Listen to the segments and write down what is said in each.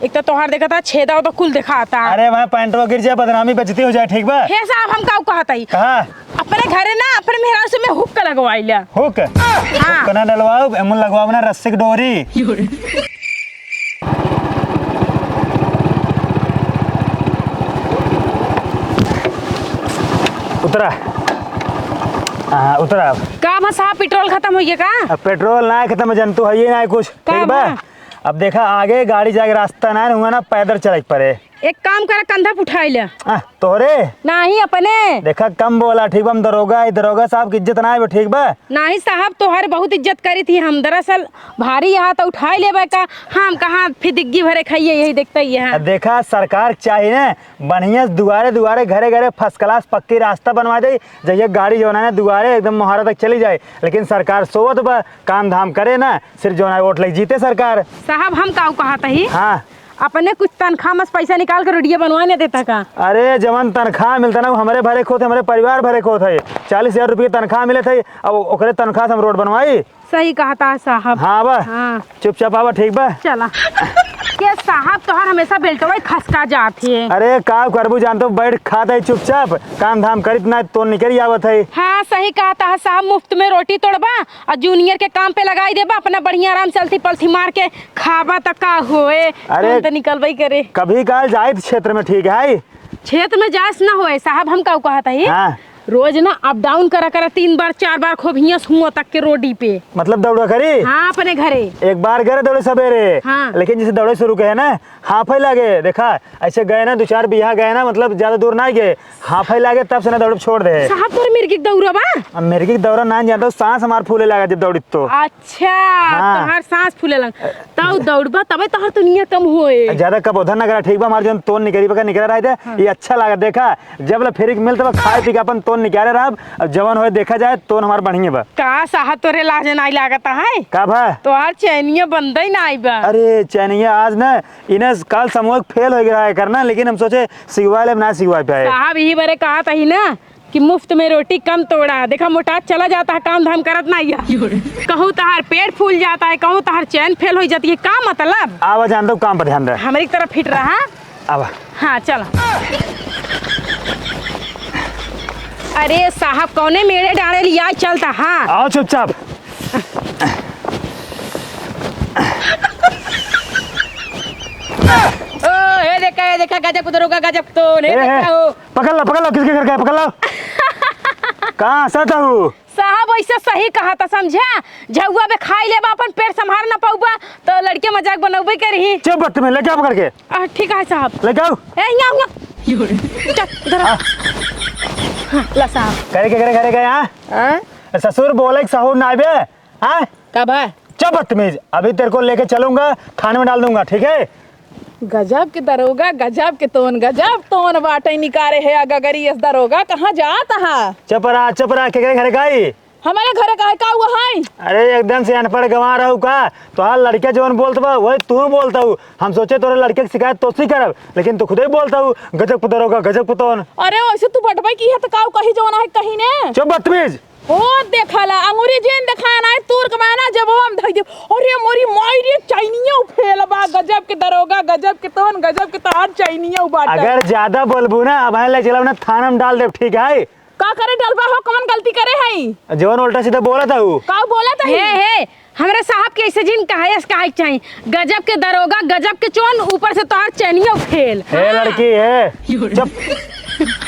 एक तो तोहार देखा था छेदा तो कुल दिखाता। अरे वहाँ पैंटवा गिर जाए, बदनामी बेइज्जती हो जाए, ठीक बा? हे साहब हम का कहता ही कहा अपने घरे ना अपने मेहरारू से मैं हुक्का लगवाइला। हुक हाँ। कना डलवाओ एमन लगवाओ ना रस्सी की डोरी। उतरा। हाँ उतरा। का बा साहब पेट्रोल खत्म हो गया का? अब पेट्रोल ना खत्म, जंतु है ये ना कुछ, ठीक बा? अब देखा आगे गाड़ी जाके रास्ता ना हुआ ना, पैदल चल पड़े। एक काम कर कंधा उठाइला। तोहरे नहीं अपने देखा कम बोला, ठीक बा? हम दरोगा साहब की इज्जत ना है, ठीक बा? नहीं साहब तोहर बहुत इज्जत करी थी हम, दरअसल भारी यहाँ तो उठाई ले का हम कहाँ फिर दिग्गी भरे खाइए, यही देखते ही है। देखा सरकार चाहिए ना बढ़िया दुआरे दुआरे घरे घरे फर्स्ट क्लास पक्की रास्ता बनवा दे, जैसे गाड़ी जो है दुआरे एकदम मोहरा तक चली जाए। लेकिन सरकार सोवत बा काम धाम करे ना, सिर्फ जो है वोट लग जीते सरकार। साहब हम का कहता ही हाँ अपने कुछ तनख्वाह में पैसा निकाल कर रोडिया बनवाने देता का? अरे जवन तनख्वाह मिलता ना हमारे भरे खोत, हमारे परिवार भरे खोत है। 40,000 रुपये तनख्वाह मिले थे, अब ओकरे तनख्वाह से हम रोड बनवाई। सही कहता है साहब। हाँ बा हाँ। चुपचाप आवा, ठीक बा? चला के साहब तोहर हमेशा बेल्टवा खसका जाती है। अरे का करबू जानते हो, बैठ खाता है चुपचाप, काम धाम करित ना तो निकल आवत है। हाँ सही कहता है साहब, मुफ्त में रोटी तोड़बा और जूनियर के काम पे लगाई देबा, अपना बढ़िया आराम चलती पलथी मार के खाबा तक का होए। अरे तो निकलबई करे कभी काल जाए क्षेत्र में, ठीक है? क्षेत्र में जास ना होए साहब, हम का कहता ही हाँ। रोज ना अप डाउन करा 3 बार 4 बार खूब हियस हुआ तक के रोडी पे। मतलब दौड़ा करी? हाँ अपने घरे एक बार गए दौड़े सवेरे। हाँ। लेकिन जैसे दौड़े शुरू के है ना हाफ ही लगे, देखा ऐसे गए ना 2-4 बिहा गए ना, मतलब ज्यादा दूर ना गए, हाफ ही लगे तब से ना दौड़ छोड़ दे। साहब तोर मिर्गी दौड़ा बा? अब मेरे की दौरा ना जानता हूँ, सांस हमार फूले लगा जब दौड़ी तो। अच्छा हाँ। तोहार सांस फूले लग तब दौड़बा तबे तोहार तो नियत कम होए। ज्यादा कब उधर ना करा, ठीक बा? हमारे जो तोन निकल रहे थे। हाँ। ये अच्छा लगा, देखा जब फिर मिलते खाए पी के अपन तोन निकाले रहा। अब जवन हो देखा जाए तो हमार बढ़िया बा। का साहब तोरे लाज नहीं लागता है का भा? तोहार चैनिया बंद ही ना बा। अरे चैनिया आज ना इन्हें कल समूह फेल हो गया है करना, लेकिन हम सोचे सिगवा ले ना सिगवा पाए। साहब यही बारे कहा था ही ना कि मुफ्त में रोटी कम तोड़ा, देखा मोटा चला जाता है, काम धाम करत नहीं है। कहूँ तहार पेट फूल जाता है, कहूँ तहार चैन फेल हो जाती है, का मतलब? आवा जानता हूँ, काम पर ध्यान रहे। हमारी तरफ फिट रहा। आवा। हाँ चलो। अरे साहब कौने मेरे डाले लिया चलता। हाँ आओ चुपचाप। ओ देखा गजब दरोगा गजब तो नहीं देखा हो। पकड़ लो किसके घर का है, पकड़ लो। कहाँ सता हूँ साहब ऐसा सही कहा था, समझा? झुआ पे खाई ले अपन पेट संभाल ना पाऊबा तो लड़के मजाक बनौबे करही। चुप बत्ती में लेके आओ पकड़ के। ठीक है साहब लेके आओ। इधर ला साहब करे गए यहाँ ससुर बोले सहुर ना आवे। हाँ कब है? चुप बदतमीज, अभी तेरे को लेके चलूंगा, थाने में डाल दूंगा, ठीक है? गजब के दरोगा, गजब के तोन बाटे निकारे है गगरी इस दरोगा कहाँ जाता है? चुप रहा के घर गई? हमारे घरे का हुआ है? अरे एकदम से अनपढ़ गंवा रहू का, तो हाँ लड़के जवन बोलता बा वही तू बोलता हूँ। हम सोचे तोरे लड़के की शिकायत तो सी करब, लेकिन तू खुद ही बोलता हूँ गजब पुतरोगा गजब पुतौन। अरे वैसे तू बटवाई की है तो काऊ कहीं जवाना है कहीं ने? चुप बदतमीज। ओ देखला अंगूरी जेन दिखाया ना तूर कमाना जब हम धई दे। अरे मोरी मायरी चाइनिया फेल बा, गजब के दरोगा गजब के तोन गजब के तार चाइनिया बाटा। अगर ज्यादा बोलबू ना अब ले चला ना थाना में डाल दे, ठीक है? का करे डलबा हो, कौन गलती करे है? जवन उल्टा सीधा बोला था वो का बोला था? हे हमारे साहब के ऐसे जिन कहे चाहिए गजब के दरोगा गजब के चोन, ऊपर से तोहार चैनिया फेल। है लड़की है चुप।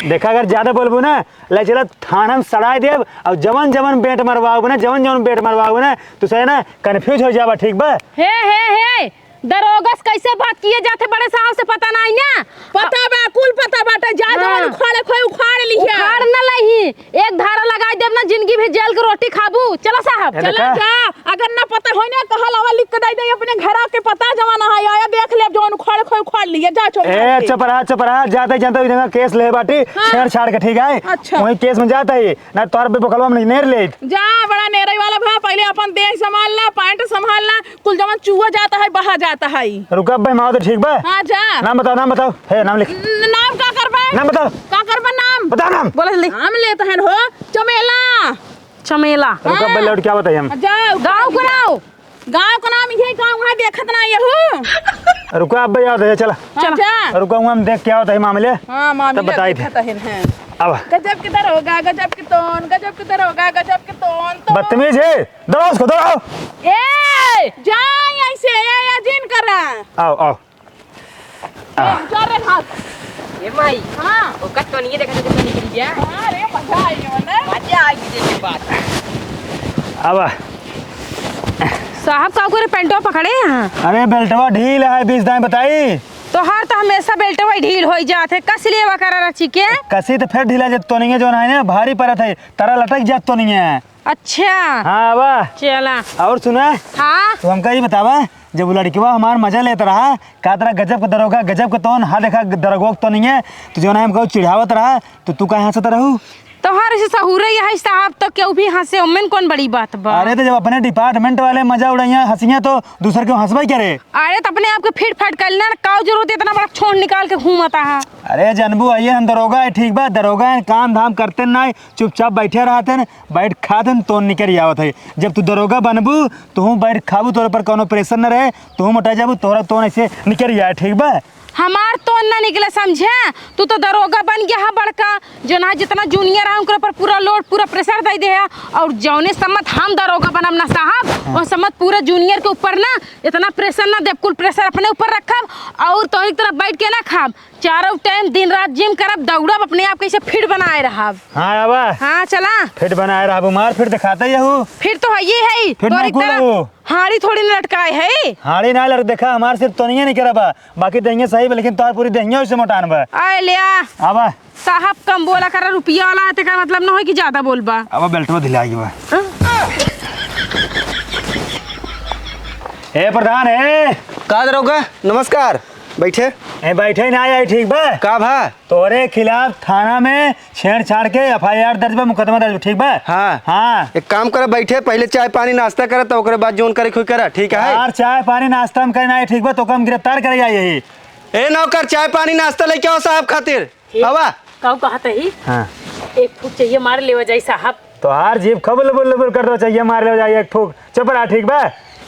देखा अगर ज्यादा बोलबू ना ले चला थाना में सड़ाई देव, और जवन बेट मरवाओ ना जवन बेट मरवाओ ना तो सही ना कंफ्यूज हो जावा, ठीक बा? हे दरोगा से कैसे बात किए जाते बड़े साहब से पता नहीं ना? पता बा कुल पता बाटे, जा जवन उखाड़ लिया। उखाड़ न लही, एक धारा लगाई देव ना जिंदगी भी जेल के रोटी खाबू। चलो साहब चला जा, अगर ना पता होई ना कहल हवा लिख के दे अपने घर के पता जमाना है आया देख ले जवन उखाड़ लिया। जा छोड़ ए चुप रहा जाते जानते केस ले बाटी छेड़छाड़ के, ठीक है? अच्छा। वही केस में जाता है ना, तोर पे बकलवा में नेर ले जा, बड़ा नेरई वाला भा, पहले अपन देह संभालना, पैंट संभालना, कुल जवन चूहा जाता है बहा जाता है। रुका भाई माओ तो ठीक बा। हाँ जा। नाम बताओ। हे नाम लिख। नाम का करबा? नाम बताओ। का करबा नाम? बताओ नाम। बोला जल्दी। नाम लेता है हो चमेला। चमेला। रुका भाई लौट क्या बताइए हम? जाओ गाँव को नाव गांव का नाम ये गांव वहाँ देखत ना यहू। रुको अब याद है, चला अच्छा रुको, हम देख क्या होता है मामले। हाँ मामी तब बताई थे। हैं। अब गजब किधर होगा, गजब की तोन, गजब किधर होगा, गजब की तोन तो। बदतमीज है, दौड़ाओ उसको, दौड़ाओ। ए जाए ऐसे ये जिन कर रहा है। आओ आओ। जा रे हाथ। ए माई हाँ ओ कत तो नहीं देखा तो कितना निकल गया। अरे मजा आई ना। मजा आई देख के बात। अब साहब का करे पेंटवा पकड़े हैं। अरे बेल्टवा ढील है, 20 दाएं बताई। तो हर तो हमेशा बेल्टवा ढील हो जाते, कस लिए वा करा रची के। कसी तो फिर ढीला जत तो नहीं है, जो ना है ना भारी परत है, तारा लटक जात तो नहीं है। अच्छा हाँ वाह। चला। और सुना, हाँ तो हमका ये बतावा, जब वो लड़कीवा हमार मजा लेता रहा, का तरह गजब का दरोगा, गजब का तोन, हाँ देखा दरोगा तो नहीं है, तो जो ना हमको चिढ़ावत रहा, तो तू कहाँ हंसता रहू? तो हर ऐसे सहूरे है साहब, तो क्यों भी हंसे, उम्मीद कौन बड़ी बात बा। अरे तो जब अपने डिपार्टमेंट वाले मजा उड़ाइया हंसिया, तो दूसर क्यों हंसबा करे? अरे तो अपने आप को फिट फाट कर लेना, का जरूरत है इतना बड़ा छोड़ निकाल के घूमता है। अरे जनबू आइए, हम दरोगा है, ठीक बा, दरोगा है, काम धाम करते ना, चुपचाप बैठे रहते न, बैठ खाते तो निकल आवत है। जब तू दरोगा बनबू, तू बैठ खाबू, तोरे पर कोनो प्रेशर न रहे, तू मोटा जाबू, तोरा तो ऐसे निकल जाए, ठीक बा। हमार तो ना निकले, समझे? तू तो दरोगा बन गया है बड़का, जो ना जितना जूनियर है उनके पर पूरा लोड, पूरा प्रेशर दे दे है। और जौने सम्मत हम दरोगा बनब ना साहब, और सम्मत पूरा जूनियर के ऊपर ना इतना प्रेशर ना देव, कुल प्रेशर अपने ऊपर रखब, और तो एक तरफ बैठ के ना खाब, चारों टाइम दिन रात जिम करब, दौड़ब, अपने आप कैसे फिट बनाए रहब। हाँ अब हाँ चला। फिट बनाए रहा, मार फिर दिखाते ही हूँ। फिर तो है ये है, फिर तो ना एक कूदो। तरफ हाड़ी थोड़ी न लटकाए है। हाड़ी ना लग देखा, हमारे सिर्फ तो नहीं करबा, बाकी दहिया सही बा, लेकिन तोर पूरी दहिया उससे मोटान बा। आए लिया अब साहब, कम बोला कर, रुपया वाला है का मतलब ना हो कि ज्यादा बोलबा। अब बेल्टवा दिलाई बा। ए प्रधान है, का दरोगा, नमस्कार, बैठे। ए बैठे ना आया, ठीक बा। का भा? तोरे खिलाफ थाना में छेड़छाड़ के FIR दर्ज बा, मुकदमा दर्ज बा, ठीक बा। हाँ हाँ, एक काम करे, बैठे, पहले चाय पानी नाश्ता करे, तो ओकरे बाद जोन करे खुद करा, ठीक है? यार चाय पानी नाश्ता हम करना है, ठीक बा, तो हम गिरफ्तार करे जाइए ही। ए नौकर, चाय पानी नाश्ता लेके आओ साहब खातिर। हवा कहू कहते ही हाँ, एक फुट चाहिए मार ले जाए साहब। तो हार जीप खबल लबल कर दो, चाहिए मार ले जाइए एक फूक, चुप रहा, ठीक बा।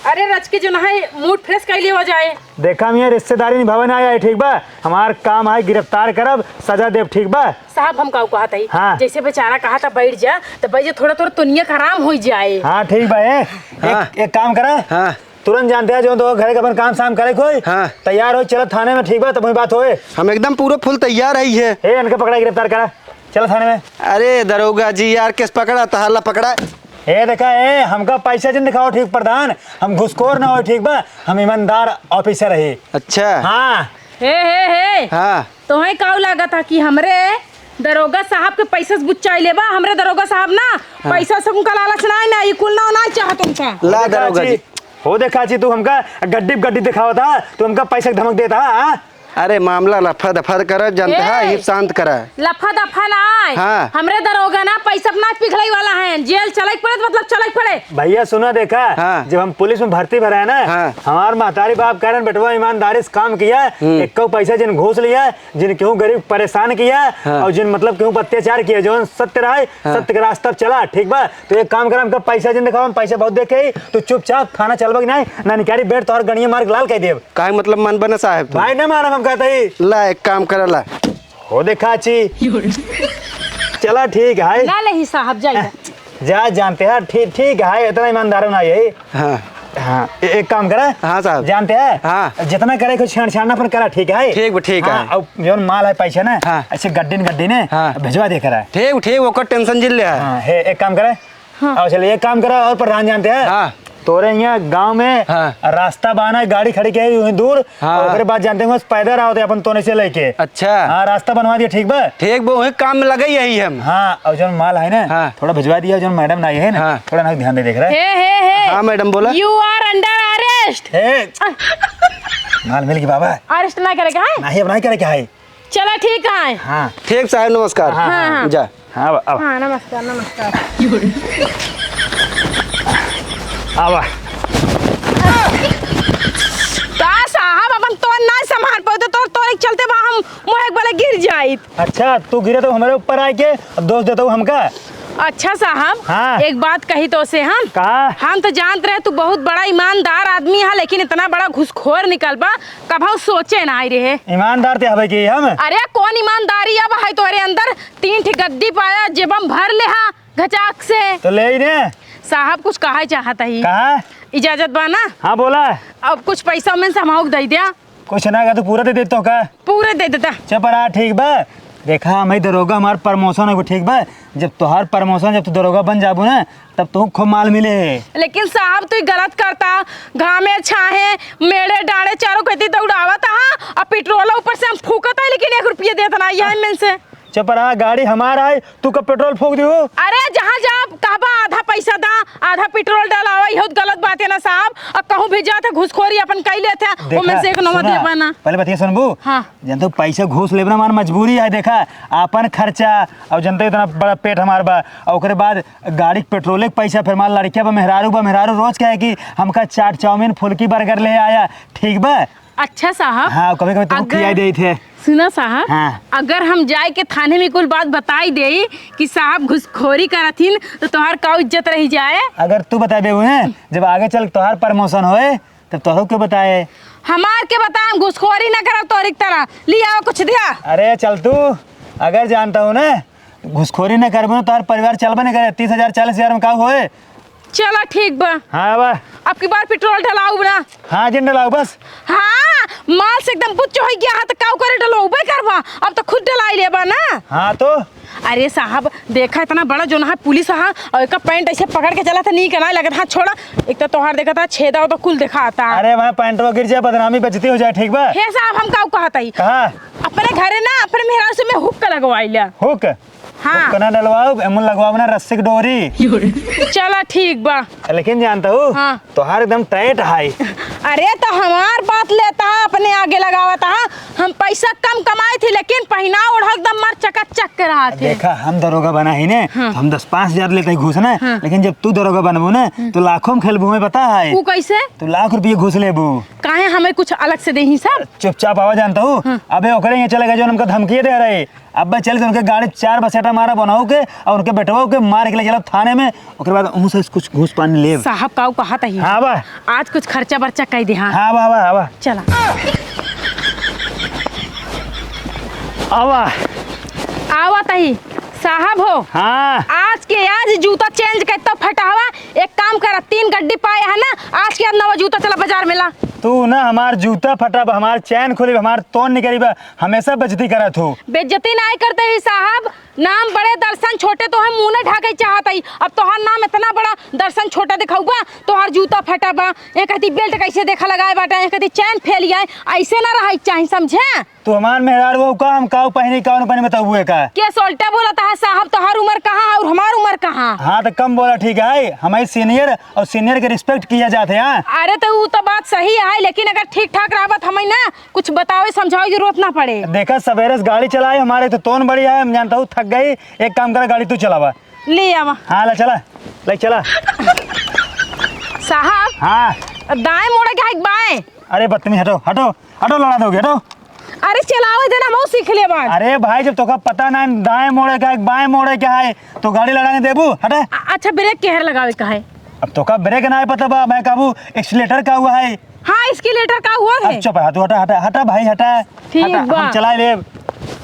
अरे रच के जो ना है मूड फ्रेश कर ले हो जाए। देखा मैं रिश्तेदारी निभावे आया है, ठीक बा। हमार काम है गिरफ्तार करब, सजा देव, ठीक बा। साहब हम कहू कहते ही, हाँ। जैसे बेचारा कहा था बैठ जा, तो बैठ जा, थोड़ा थोड़ा तुनिया का आराम हो जाए। हाँ ठीक बा। हाँ। एक काम करा, हाँ तुरंत जानते हैं जो दो घर का अपन काम शाम करे, कोई हाँ। तैयार हो, चलो थाने में, ठीक बा, तो वही बात होए। हम एकदम पूरा फुल तैयार है। ए इनके पकड़ा, गिरफ्तार करा, चलो थाने में। अरे दरोगा जी यार, किस पकड़ा तहल्ला पकड़ा। ए देखा, ए हमका पैसा जिन दिखाओ, ठीक प्रधान, हम घुसखोर ना हो, ठीक बा, हम ईमानदार ऑफिसर है। अच्छा हाँ हे हाँ तो है काऊ लागत था कि हमरे दरोगा साहब के पैसा बुच्चाई लेबा। हमरे दरोगा साहब ना पैसा से उनका लालच ना ये कुल ना चाहत उनका। ला दरोगा जी। हो देखा जी, तू हमका गड्डी दिखावा था, तू हमका पैसा धमक देता। हाँ अरे मामला लफा दफा कर जानते है, हिप शांत करा। लफा दफा ना है। हाँ। हमरे दरोगा ना पैसा अपना पिघलाई वाला है, जेल चले पड़े तो मतलब चले पड़े। भैया सुना, देखा हाँ। जब हम पुलिस में भर्ती भरा है ना, हाँ। हमार महतारी बाप कह रहे बेटवा ईमानदारी से काम किया, एक पैसा जिन घूस लिया, जिन क्यों गरीब परेशान किया, हाँ। और जिन मतलब क्यों अत्याचार किया, जो सत्य रहा, सत्य के रास्ता चला, ठीक बा। तो एक काम करा, हमका पैसा जिन दिखाओ, हम पैसा बहुत देखे ही, तो चुपचाप थाना चलबा नहीं ना, निकारी बेट तोहर गणिया मार्ग लाल कह देव। का मतलब मन बना साहब तू? भाई ना मारा, हम कहते ही ला एक काम करला। हो देखा ची, चला ठीक है, ना ले ही साहब जाइए। जा जानते हैं, ठीक है, इतना ईमानदार ना यही। हाँ हाँ एक काम करा। हाँ साहब। जानते हैं, हाँ। जितना करे कुछ छेड़छाड़ना पर करा, ठीक है। ठीक है। हाँ, अब जो माल है पैसा ना, हाँ। ऐसे गड्डी ने हाँ। भिजवा दे करा। ठीक ओकर टेंशन जिल ले। हाँ है, एक काम करा। और चलिए एक काम करा, और प्रधान जानते हैं, हाँ। तोरे यहाँ गांव में हाँ। रास्ता बना है, गाड़ी खड़ी की है दूर, हाँ। और बाद जानते हैं पैदल रहा होते अपन तोने से लेके। अच्छा हाँ रास्ता बनवा दिया, ठीक बा। ठीक वो काम में लगा यही हम। हाँ और जो माल है ना, हाँ। थोड़ा भिजवा दिया, जो मैडम ना है ना, हाँ। थोड़ा ना ध्यान दे, देख रहा है। हे हाँ मैडम बोला। You are under arrest. माल मिल गया बाबा, अरेस्ट ना करेगा है? नहीं अब नहीं करे क्या है। चला ठीक है। हाँ ठीक साहब, नमस्कार। हाँ। जा। हाँ अब हाँ नमस्कार नमस्कार। अब का साहब अपन तो ना संभाल पाओ, तो तोरे चलते बा हम मोहक वाले गिर जाई। अच्छा तू गिरे तो हमारे ऊपर आए के दोष देता हूँ हमका। अच्छा साहब, हाँ। एक बात कही तो से हम तो जानते रहे तू बहुत बड़ा ईमानदार आदमी है, लेकिन इतना बड़ा घुसखोर निकलबा कभी सोचे ना आई रहे। ईमानदार थे हवे की हम। अरे कौन ईमानदारी अब है तोरे अंदर? 3 ठी गद्दी पाया जेबम भर ले हा घचाक से। तो ले ही ने साहब कुछ कहा चाहता ही? कहा इजाजत बा ना? हाँ बोला। अब कुछ पैसा में समाउक दे दिया। कुछ ना का तू पूरा दे देता का? पूरे दे देता। चपरा ठीक बा। देखा हमें दरोगा हमार प्रमोशन है ठीक बा। जब तोहार प्रमोशन जब तू दरोगा बन जाबू ना तब तू खूब माल मिले। लेकिन साहब तू गलत करता। घामे छाहे मेड़े डाड़े चारों कहती तो उड़ावत हा और पेट्रोल ऊपर से हम फूकत है, लेकिन 1 रुपया देता ना यह मिल से। चपरा गाड़ी हमारा है, तू कब पेट्रोल फूक दी हो? अरे जहाँ जा कहबा आधा पैसा दा आधा पेट्रोल डालावा, यह गलत बात है ना साहब। अब कहूँ भी जाते घुसखोरी अपन कई लेते वो में से एक नंबर दे पाना। पहले बतिया सुनबू। हाँ। जनता पैसा घूस लेबना हमार मजबूरी है। देखा अपन खर्चा और जनता इतना बड़ा पेट हमार बा और ओकरे बाद गाड़ी के पेट्रोल के पैसा, फिर मार लड़किया बा मेहरारू रोज कहे कि हमका चाट चाउमीन फुल्की बर्गर ले आया ठीक बा। अच्छा साहब। हाँ कभी कभी तुम खिलाई दे थे। सुना साहब, हाँ। अगर हम जाए के थाने में कुल बात बताई दे कि साहब घुसखोरी करथिन तो तोहार का इज्जत रही जाए। अगर तू बता दे जब आगे चल तोहार प्रमोशन होए तब तोहरो के बताए। हमार के बताएं घुसखोरी ना करब तोहरी की तरह। लिया कुछ दिया। अरे चल तू, अगर जानता हूँ ना घुसखोरी न करबो तोहार परिवार चलबे न करे। 30,000 40,000 में का होए? चलो ठीक बा। हाँ बा। अब की बार पेट्रोल डलाऊ ना? हाँ जिन डलाओ बस। हाँ माल से एकदम पुच्चो हो गया तो काऊ करे डलो बे करवा। अब तो खुद डलाई लेबा ना। हाँ तो अरे साहब देखा इतना बड़ा जो ना पुलिस है और एक पैंट ऐसे पकड़ के चला था नहीं करना लगा था। छोड़ा एक तो तोहार देखा था छेदा हो तो कुल दिखाता। अरे वहाँ पैंटवा गिर जाए बदनामी बेइज्जती हो जाए ठीक बा। हे साहब हम काऊ कहता ही कहा अपने घरे ना अपने मेहरारू से मैं हुक्का लगवाई लिया। हुक? हाँ। कना डलवाओ एमन लगवाओ ना रस्सी की डोरी। चला ठीक बा। लेकिन जानता हूँ हाँ। तोहार एकदम टाइट हाई। अरे तो हमार बात लेता अपने आगे लगावता। हम पैसा कम कमाए थे लेकिन पहना ओढ़ा एकदम मार चकाचक के रहा थे। देखा हम दरोगा बना ही ने हाँ। तो हम 10-5 लेते ही घूस ना। हाँ। लेकिन जब तू दरोगा बनबू ना तो लाखों में खेलबू में पता है। वो कैसे? तू लाख रुपये घूस लेबू। काहे हमें कुछ अलग से दे ही सब? चुपचाप आवा जानता हूँ। हाँ। अबे ओकरे यहाँ चलेगा जो हमको धमकी दे रहे। अब बे चल के उनके गाड़ी 4 बसेटा मारा बनाओ के और उनके बैठवाओ के मार के ले चला थाने में। ओकरे बाद उन से कुछ घूस पानी ले। साहब काऊ कहा था हाँ बा। आज कुछ खर्चा बर्चा कह दे। हाँ हाँ बा बा बा। चला आवा आवा तही साहब हो। हाँ आज जूता चेंज करता फटावा। एक काम कर 3 गड्डी पाए है ना आज के आज नवा जूता चला बाजार में ला। तू ना हमार जूता फटा हमार चैन खुली हमार तोन निकली बा हमेशा बेइज्जती करत हो। बेइज्जती नहीं करते ही साहब। नाम बड़े दर्शन छोटे तो हम मुंह ने ढाके चाहता ही। अब तोहार नाम इतना बड़ा दर्शन छोटा दिखाऊबा। तोहार जूता फटा बा ये कहती बेल्ट कैसे देखा लगाए बाटा ये कहती चैन फैल गया ऐसे ना रहा चाहिए समझे। तू हमार मेहरारू हो का हम काऊ पहनी काऊ न पहनी बताऊ का के सोल्टा बोला था साहब तोहार उम्र कहाँ और हमार उम्र कहाँ? हाँ तो कम बोला ठीक है। हमारे सीनियर और सीनियर के रिस्पेक्ट किया जाते हैं। अरे तो वो तो बात सही है लेकिन अगर ठीक ठाक रहा हमें ना कुछ बताओ समझाओ जरूरत ना पड़े। देखा सवेरे से गाड़ी चलाए हमारे तो तोन बढ़िया है। मैं जानता हूँ थक गई। एक काम कर गाड़ी तू चलावा। ले आवा। हाँ ले चला ले चला। साहब हाँ दाएं मोड़े क्या है बाएं? अरे बदतमीज हटो हटो हटो लड़ा दोगे हटो। अरे चलावे देना हम सीख ले बात। अरे भाई जब तोका पता ना दाएं मोड़े क्या है बाएं मोड़े क्या है तो गाड़ी लड़ाने देबू हटे। अच्छा ब्रेक केहर लगावे का है? अब तोका ब्रेक ना है पता बा मैं काबू एक्सीलेटर का हुआ है। हाँ इसकी लेटर का हुआ है। अब चुप है तू हटा हटा हटा भाई हटा। ठीक हटा, बा। हम चला ले।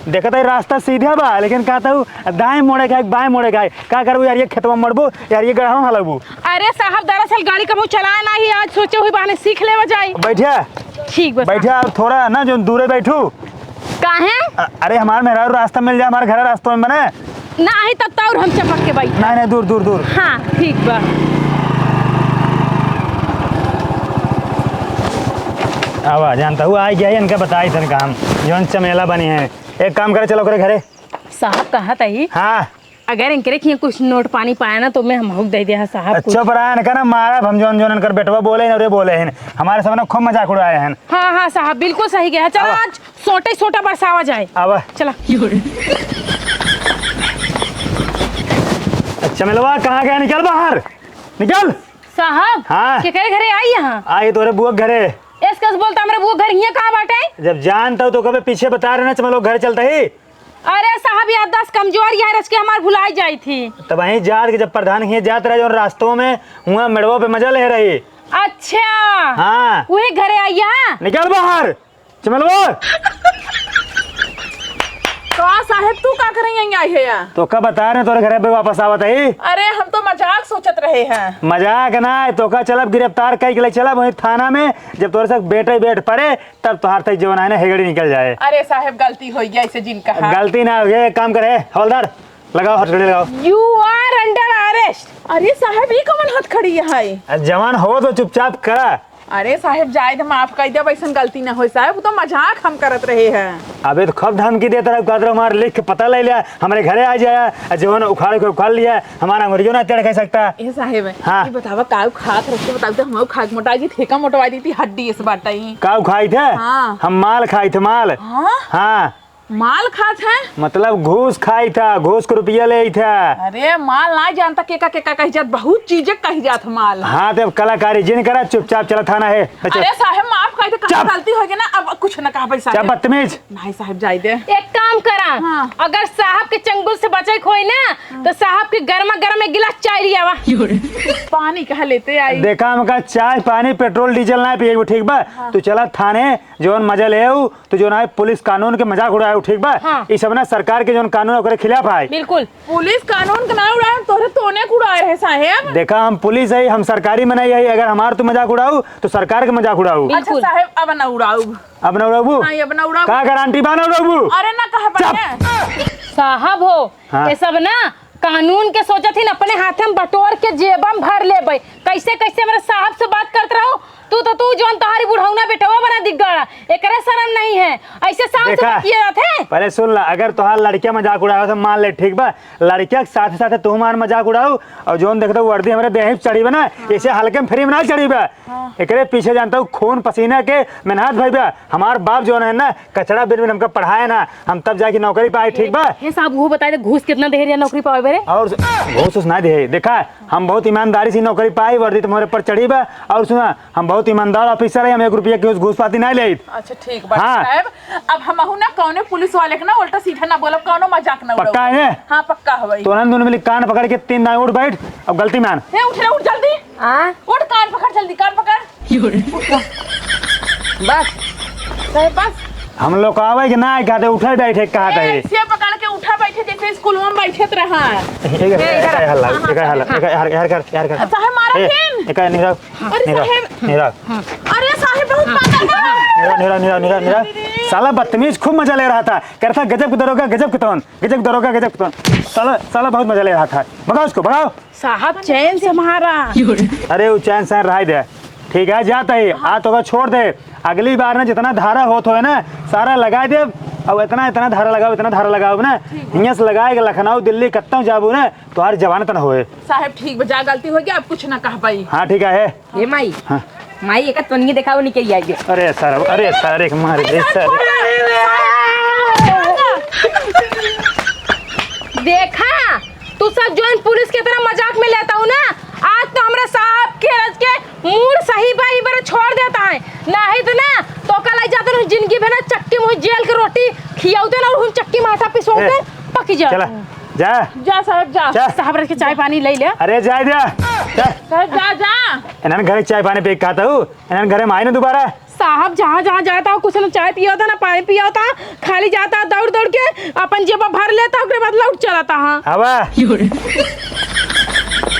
देखा था रास्ता सीधा बा लेकिन कहता हूँ दाएं मोड़े का है बाएं मोड़े का है क्या करबू यार ये खेतवा मरबू यार ये गढ़ा हलबू। अरे साहब दरअसल गाड़ी कभी चलाया ना ही आज सोचे हुए बहाने सीख ले जाए। बैठिया ठीक बस बैठिया और थोड़ा ना जो दूरे बैठू। काहे? अरे हमारे मेहरारू रास्ता मिल जाए हमारे घर रास्ते में बने ना ही तब तो और हम चपक के भाई। नहीं नहीं दूर दूर दूर। हाँ ठीक बा। आवा जानता हूँ आई गया है इनका बताई थे काम जौन चमेला बनी है। एक काम करे चलो करे घरे। साहब कहा था ही हाँ अगर इनके रखिए कुछ नोट पानी पाया ना तो मैं हम हुक दे दिया साहब कुछ। अच्छा पर आया ना ना मारा हम जौन जौन इनकर बेटवा बोले हैं और ये बोले हैं हमारे सामने खूब मजाक उड़ाए हैं। हाँ हाँ साहब बिल्कुल सही गया। चलो आवा। आज सोटे सोटा बरसावा जाए। आवा चला। चमेलवा कहाँ गया निकल बाहर निकल। साहब हाँ। के करे घरे आई यहाँ? आई तोरे बुआ घरे। एस कस बोलता हमारे बुआ घर यहाँ कहाँ बाटे? जब जानता हूँ तो कभी पीछे बता रहे ना चमेलो घर चलता ही। अरे साहब याददाश्त कमजोर है रच के हमार भुलाई जाई थी। तब वहीं जात के जब प्रधान हिये जात रहे जो रास्तों में हुआ मेड़वों पे मजा ले रही। अच्छा हाँ वही घरे आइया। निकल बाहर चमलवा। का साहेब तू का करेंगे आई है यहाँ? तो कब बता रहे तोरे घरे पे वापस आवत है? अरे हम तो मजाक सोचत रहे हैं। मजाक ना है तो का चलब गिरफ्तार कई के लिए चलब वहीं थाना में। जब तोरे से बेटे बैठ पड़े तब तोहार तक जीवन है ना हेगड़ी निकल जाए। अरे साहेब गलती हो गया इसे जिनका गलती ना हो गई, एक काम करे हवलदार लगाओ हथकड़ी लगाओ। You are under arrest. अरे साहेब ये कौन हाथ खड़ी है? जवान हो तो चुपचाप करा। अरे साहेब जाए तो माफ कर दिया, वैसन गलती ना हो साहब, वो तो मजाक हम करत रहे हैं। अबे तो खब धमकी देता रहा कादर हमारे लिख के पता ले लिया हमारे घरे आ जाया जवान उखाड़ के उखाड़ लिया हमारा अंगुरियों ना तेड़ कह सकता। ये साहेब हाँ। ये बतावा काऊ खात रखे बताओ तो हम खाक मोटाई जी ठेका मोटवा दी थी हड्डी इस बाटा ही। काऊ खाई थे? हाँ। हम माल खाई थे माल। हाँ हाँ माल खात है मतलब घूस खाई था, घूस को रुपया ले था। अरे माल ना जानता केका केका कही जात, बहुत चीजें कही जात माल। हाँ तो कलाकारी जिन करा चुपचाप चला थाना है। अरे साहेब माफ कर दे, कहाँ गलती हो गई ना, अब कुछ न कहा भाई क्या साहब। बदतमीज। नहीं साहब जाए दे। एक काम करा हाँ। अगर साहब के चंगुल से बचे खोई ना तो साहब के गर्मा गर्म एक गिलास चाय लिया वा। पानी कहा लेते आई। देखा हमका चाय पानी पेट्रोल डीजल ना पिए ठीक बा। तू चला थाने जोन मजा ले आऊ तो जो ना पुलिस कानून के मजाक उड़ाए ठीक बा। हाँ। ये सब ना सरकार के जोन कानून ओकरे खिलाफ है। बिल्कुल पुलिस कानून का ना उड़ाए तोरे तोने को उड़ाए रहे साहेब। देखा हम पुलिस है हम सरकारी में नहीं है, अगर हमार तू मजाक उड़ाऊ तो सरकार के मजाक उड़ाऊ। अच्छा साहेब अब ना उड़ाऊ। अब ना उड़ाऊ हाँ अब ना उड़ाऊ। का गारंटी बा ना उड़ाऊ। अरे ना कहा पाए साहब हो हाँ। ये सब ना कानून के सोचत ही अपने हाथ में बटोर के जेबम भर ले भाई। कैसे कैसे मेरे साहब से बात करते रहो। तू जोन तहारी बुढ़ाऊना बेटवा बना दिगड़ा एकरे शर्म नहीं है ऐसे साहब से बात किए जाते हैं। पहले सुन ला, अगर तोहार लड़किया मजाक उड़ाओ तो मान ले ठीक बा। लड़किया के साथ साथ तू हमार मजाक उड़ाऊ और जोन देखता वर्दी हमारे देह चढ़ी बना ऐसे हल्के में फ्री में ना चढ़ी बा। एकरे पीछे जानता हूँ खून पसीना के मेहनत भाई बा। हमार बाप जो है ना कचड़ा बिन हमको पढ़ाए ना, हम तब जाके नौकरी पाए ठीक बा। ये साहब वो बताए घूस कितना दे रही नौकरी पावे बेरे। और घूस उस ना दे देखा हम बहुत ईमानदारी से नौकरी पाई, वर्दी तुम्हारे पर चढ़ी बा। और सुना हम बहुत ईमानदार ऑफिसर है, हम 1 रुपया की घूस पाती नहीं ले। अच्छा ठीक बा हाँ। साहब अब हम ना कौने पुलिस वाले के ना उल्टा सीधा ना बोलब, कौनो मजाक ना उड़ाऊ। पक्का है? हाँ पक्का है भाई। तो ना दोनों मिली कान पकड़ के 3 दाएं उठ बैठ। अब गलती मान हे उठ रे उठ जल्दी। उठ कान पकड़ जल्दी कान पकड़। बस साहब बस हम लोग आवे कि ना कहते उठे बैठे कहा थे। ऐसे पकड़ के उठा बैठे जैसे स्कूल में बैठत रहा। साहब मारा अरे साहब बहुत साला बदतमीज खूब मजा ले रहा था, कह रहा था गजब के दरोगा गजब के तौन गजब दरोगा गजब के तौन। साला बहुत मजा ले रहा था। भगाओ उसको भगाओ। साहब चैन से मारा। अरे वो चैन सैन रहा दे ठीक है जाता ही आ तो छोड़ दे। अगली बार ना जितना धारा होत हो ना सारा लगा दे। अब इतना धारा लगाओ ना यहाँ से लगाएगा लखनऊ दिल्ली कत्ता जाबू ना तो हर जवान तना होए। साहब ठीक बजा गलती हो गया अब कुछ ना कह पाई। हाँ ठीक है ए माई हाँ। माई एक तो नहीं देखा वो निकल आएगी। अरे सर एक मारे देखा तू सब जोन पुलिस के तरह मजाक में लेता हूँ ना, आज तो हमारे साहब के रज के मूड सही बाई बार छोड़ देता है। नहीं तो ना तो कल जाते ना जिंदगी भर ना चक्की मुझे जेल की रोटी खियाते ना और चक्की माथा पिसोते पकी जा। चला जा जा साहब जा। साहब रख के चाय पानी ले ले। अरे जाए दिया साहब जा जा। इन्होंने घर चाय पानी पे खाता हूँ इन्होंने घर में आए ना दोबारा। साहब जहाँ जहाँ जाता हो कुछ ना चाय पिया होता ना पानी पिया होता खाली जाता दौड़ दौड़ के अपन जेब भर लेता उसके बाद लौट चलाता। हाँ हवा